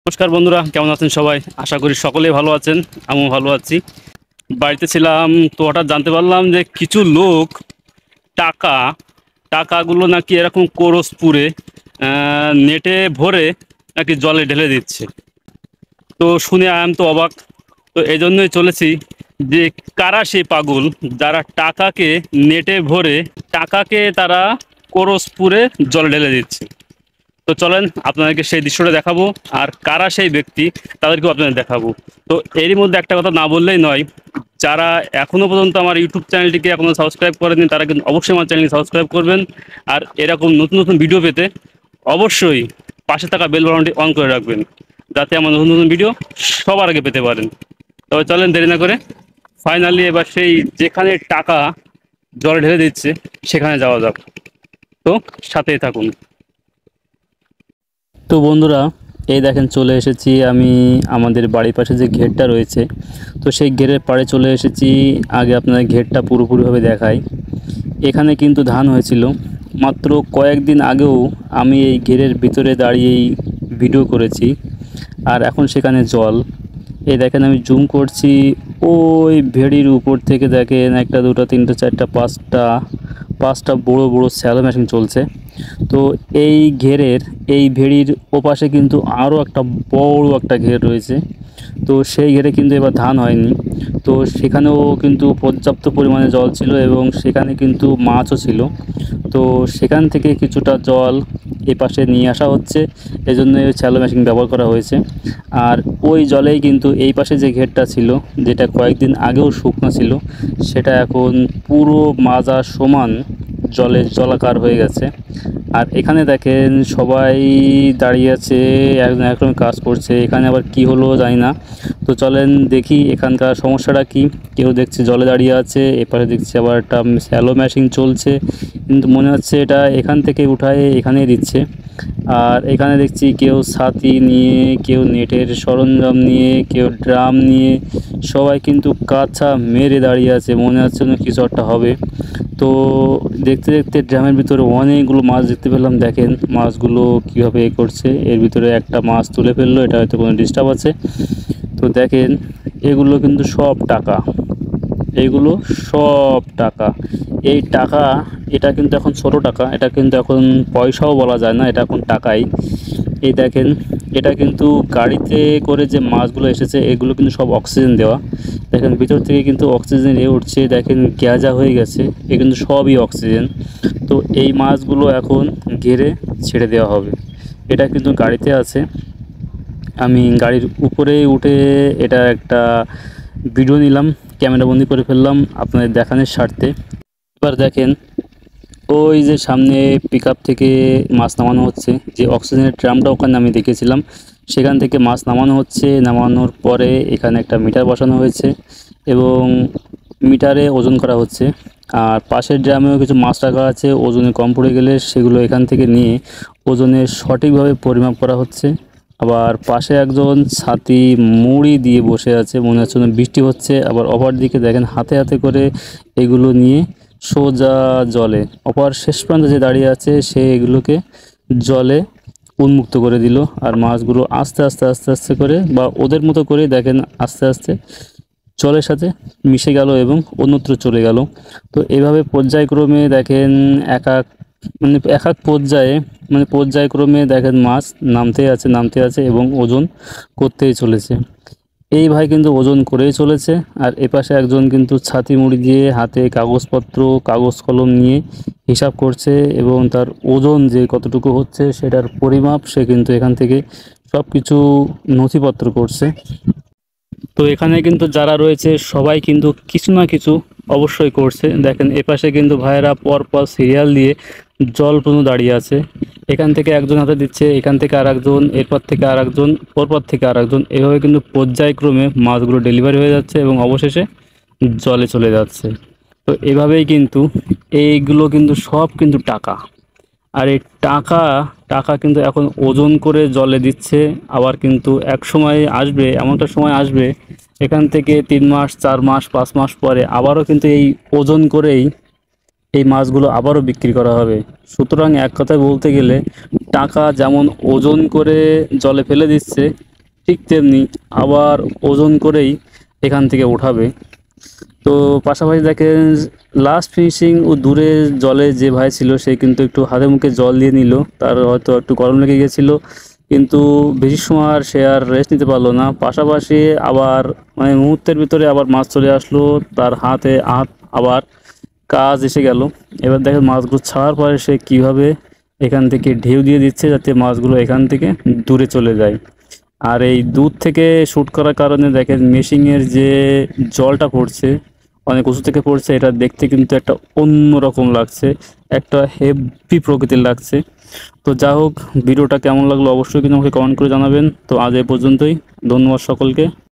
নমস্কার বন্ধুরা, কেমন আছেন সবাই? আশা করি সকলেই ভালো আছেন। আমিও ভালো আছি। বাড়িতে ছিলাম তো হঠাৎ জানতে পারলাম যে কিছু লোক টাকা টাকাগুলো নাকি এরকম কোরসপুরে নেটে ভরে নাকি জলে ঢেলে দিচ্ছে। তো শুনে আম তো অবাক। তো এই জন্যই চলেছি যে কারা সেই পাগল যারা টাকাকে নেটে ভরে টাকাকে তারা কোরসপুরে জলে ঢেলে দিচ্ছে। তো চলেন আপনাদেরকে সেই দৃশ্যটা দেখাবো, আর কারা সেই ব্যক্তি তাদেরকেও আপনাদের দেখাবো। তো এরই মধ্যে একটা কথা না বললেই নয়, যারা এখনও পর্যন্ত আমার ইউটিউব চ্যানেলটিকে এখনও সাবস্ক্রাইব করেনি তারা কিন্তু অবশ্যই আমার চ্যানেলকে সাবস্ক্রাইব করবেন। আর এরকম নতুন নতুন ভিডিও পেতে অবশ্যই পাশে থাকা বেল বাটনটি অন করে রাখবেন, যাতে আমার নতুন নতুন ভিডিও সবার আগে পেতে পারেন। তবে চলেন দেরি না করে ফাইনালি এবার সেই যেখানে টাকা জলে ঢেলে দিচ্ছে সেখানে যাওয়া যাক। তো সাথেই থাকুন। তো বন্ধুরা, এই দেখেন চলে এসেছি আমি আমাদের বাড়ির পাশে যে ঘেরটা রয়েছে, তো সেই ঘেরের পাড়ে চলে এসেছি। আগে আপনাদের ঘেরটা পুরোপুরিভাবে দেখাই। এখানে কিন্তু ধান হয়েছিল। মাত্র কয়েকদিন আগেও আমি এই ঘেরের ভিতরে দাঁড়িয়েই ভিডিও করেছি, আর এখন সেখানে জল। এই দেখেন আমি জুম করছি, ওই ভেড়ির উপর থেকে দেখেন একটা দুটো তিনটে চারটা পাঁচটা বড় বড় স্যালো মেশিন চলছে। তো এই ভেড়ির ওপাশে কিন্তু আরও একটা বড় একটা ঘের রয়েছে। তো সেই ঘেরে কিন্তু এবার ধান হয়নি। তো সেখানেও কিন্তু পর্যাপ্ত পরিমাণে জল ছিল এবং সেখানে কিন্তু মাছও ছিল। তো সেখান থেকে কিছুটা জল এ পাশে নিয়ে আসা হচ্ছে, এজন্য শ্যালো মেশিন ব্যবহার করা হয়েছে। আর ওই জলেই কিন্তু এই পাশে যে ঘেরটা ছিল, যেটা কয়েকদিন আগেও শুকনো ছিল, সেটা এখন পুরো মাজা সমান জলে জলাকার হয়ে গেছে। আর এখানে দেখেন সবাই দাঁড়িয়ে আছে, একজন একরকম কাজ করছে। এখানে আবার কি হলো জানি না। তো চলেন দেখি এখানকার সমস্যাটা কি। কেউ দেখছি জলে দাঁড়িয়ে আছে, এপাশে দেখছি আবার একটা শ্যালো মেশিন চলছে, কিন্তু মনে হচ্ছে এটা এখান থেকে উঠায় এখানেই দিচ্ছে। আর এখানে দেখছি কেউ ছাতি নিয়ে, কেউ নেটের সরঞ্জাম নিয়ে, কেউ ড্রাম নিয়ে, সবাই কিন্তু কাছা মেরে দাঁড়িয়ে আছে, মনে হচ্ছে যেন কিছু একটা হবে। তো দেখতে দেখতে ড্রামের ভিতরে অনেকগুলো মাছ দেখতে পেলাম। দেখেন মাছগুলো কীভাবে করছে। এর ভিতরে একটা মাছ তুলে ফেললো, এটা হয়তো কোনো ডিস্টার্ব আছে। তো দেখেন এগুলো কিন্তু সব টাকা, এইগুলো সব টাকা। এই টাকা, এটা কিন্তু এখন ছোট টাকা, এটা কিন্তু এখন পয়সাও বলা যায় না, এটা এখন টাকাই। এই দেখেন এটা কিন্তু গাড়িতে করে যে মাছগুলো এসেছে এগুলো কিন্তু সব অক্সিজেন দেওয়া। দেখেন ভিতর থেকে কিন্তু অক্সিজেন উঠছে, দেখেন গ্যাজা হয়ে গেছে, এ কিন্তু সবই অক্সিজেন। তো এই মাছগুলো এখন ঘেরে ছেড়ে দেওয়া হবে। এটা কিন্তু গাড়িতে আছে। আমি গাড়ির উপরে উঠে এটা একটা ভিডিও নিলাম, ক্যামেরাবন্দি করে ফেললাম আপনাদের দেখানোর স্বার্থে। এবার দেখেন ওই যে সামনে পিকআপ থেকে মাছ নামানো হচ্ছে, যে অক্সিজেনের ট্রামটা ওখানে আমি দেখেছিলাম, সেখান থেকে মাছ নামানো হচ্ছে। নামানোর পরে এখানে একটা মিটার বসানো হয়েছে এবং মিটারে ওজন করা হচ্ছে। আর পাশের ড্রামেও কিছু মাছ রাখা আছে, ওজনে কম পড়ে গেলে সেগুলো এখান থেকে নিয়ে ওজনের সঠিকভাবে পরিমাপ করা হচ্ছে। আবার পাশে একজন ছাতি মুড়ি দিয়ে বসে আছে, মনে হচ্ছে বৃষ্টি হচ্ছে। আবার অপর দিকে দেখেন হাতে হাতে করে এগুলো নিয়ে সোজা জলে, অপর শেষ প্রান্তে যে দাঁড়িয়ে আছে সে এগুলোকে জলে উন্মুক্ত করে দিল। আর মাছগুলো আস্তে আস্তে আস্তে আস্তে করে বা ওদের মতো করে দেখেন আস্তে আস্তে জলের সাথে মিশে গেল এবং অন্যত্র চলে গেল। তো এইভাবে পর্যায়ক্রমে দেখেন এক এক পর্যায়ক্রমে দেখেন মাছ নামতে আছে এবং ওজন করতেই চলেছে। এই ভাই কিন্তু ওজন করেই চলেছে। আর এপাশে একজন কিন্তু ছাতি মুড়ি দিয়ে হাতে কাগজপত্র কাগজ কলম নিয়ে হিসাব করছে এবং তার ওজন যে কতটুকু হচ্ছে সেটার পরিমাপ সে কিন্তু এখান থেকে সব কিছু নথিপত্র করছে। তো এখানে কিন্তু যারা রয়েছে সবাই কিন্তু কিছু না কিছু অবশ্যই করছে। দেখেন এপাশে কিন্তু ভাইয়েরা পরপর সিরিয়াল দিয়ে জল পর্যন্ত দাঁড়িয়ে আছে। এখান থেকে একজন হাতে দিচ্ছে, এখান থেকে আর একজন, এরপর থেকে আর একজন, পরপর থেকে আর একজন, এভাবে কিন্তু পর্যায়ক্রমে মাছগুলো ডেলিভারি হয়ে যাচ্ছে এবং অবশেষে জলে চলে যাচ্ছে। তো এভাবেই কিন্তু এইগুলো কিন্তু সব কিন্তু টাকা। আর এই টাকা টাকা কিন্তু এখন ওজন করে জলে দিচ্ছে। আবার কিন্তু এক সময় আসবে, এমন একটা সময় আসবে এখান থেকে 3 মাস 4 মাস 5 মাস পরে আবারও কিন্তু এই ওজন করেই এই মাছগুলো আবারও বিক্রি করা হবে। সুতরাং এক কথায় বলতে গেলে টাকা যেমন ওজন করে জলে ফেলে দিচ্ছে, ঠিক তেমনি আবার ওজন করেই এখান থেকে উঠাবে। তো পাশাপাশি দেখেন লাস্ট ফিনিশিং ও দূরে জলে যে ভাই ছিল সে কিন্তু একটু হাতে মুখে জল দিয়ে নিল, তার হয়তো একটু গরম লেগে গেছিলো, কিন্তু বেশি সময় আর সে আর রেস্ট নিতে পারলো না। পাশাপাশি আবার মানে মুহূর্তের ভিতরে আবার মাছ চলে আসলো তার হাতে, আবার কাজ এসে গেল। এবার দেখেন মাছগুলো ছাড়ার পরে সে কীভাবে এখান থেকে ঢেউ দিয়ে দিচ্ছে যাতে মাছগুলো এখান থেকে দূরে চলে যায়। আর এই দূর থেকে শ্যুট করার কারণে দেখেন মেশিংয়ের যে জলটা পড়ছে অনেক উঁচু থেকে পড়ছে, এটা দেখতে কিন্তু একটা অন্যরকম লাগছে, একটা হেভি প্রকৃতির লাগছে। তো যা হোক, ভিডিওটা কেমন লাগলো অবশ্যই কিন্তু আমাকে কমেন্ট করে জানাবেন। তো আজ এ পর্যন্তই, ধন্যবাদ সকলকে।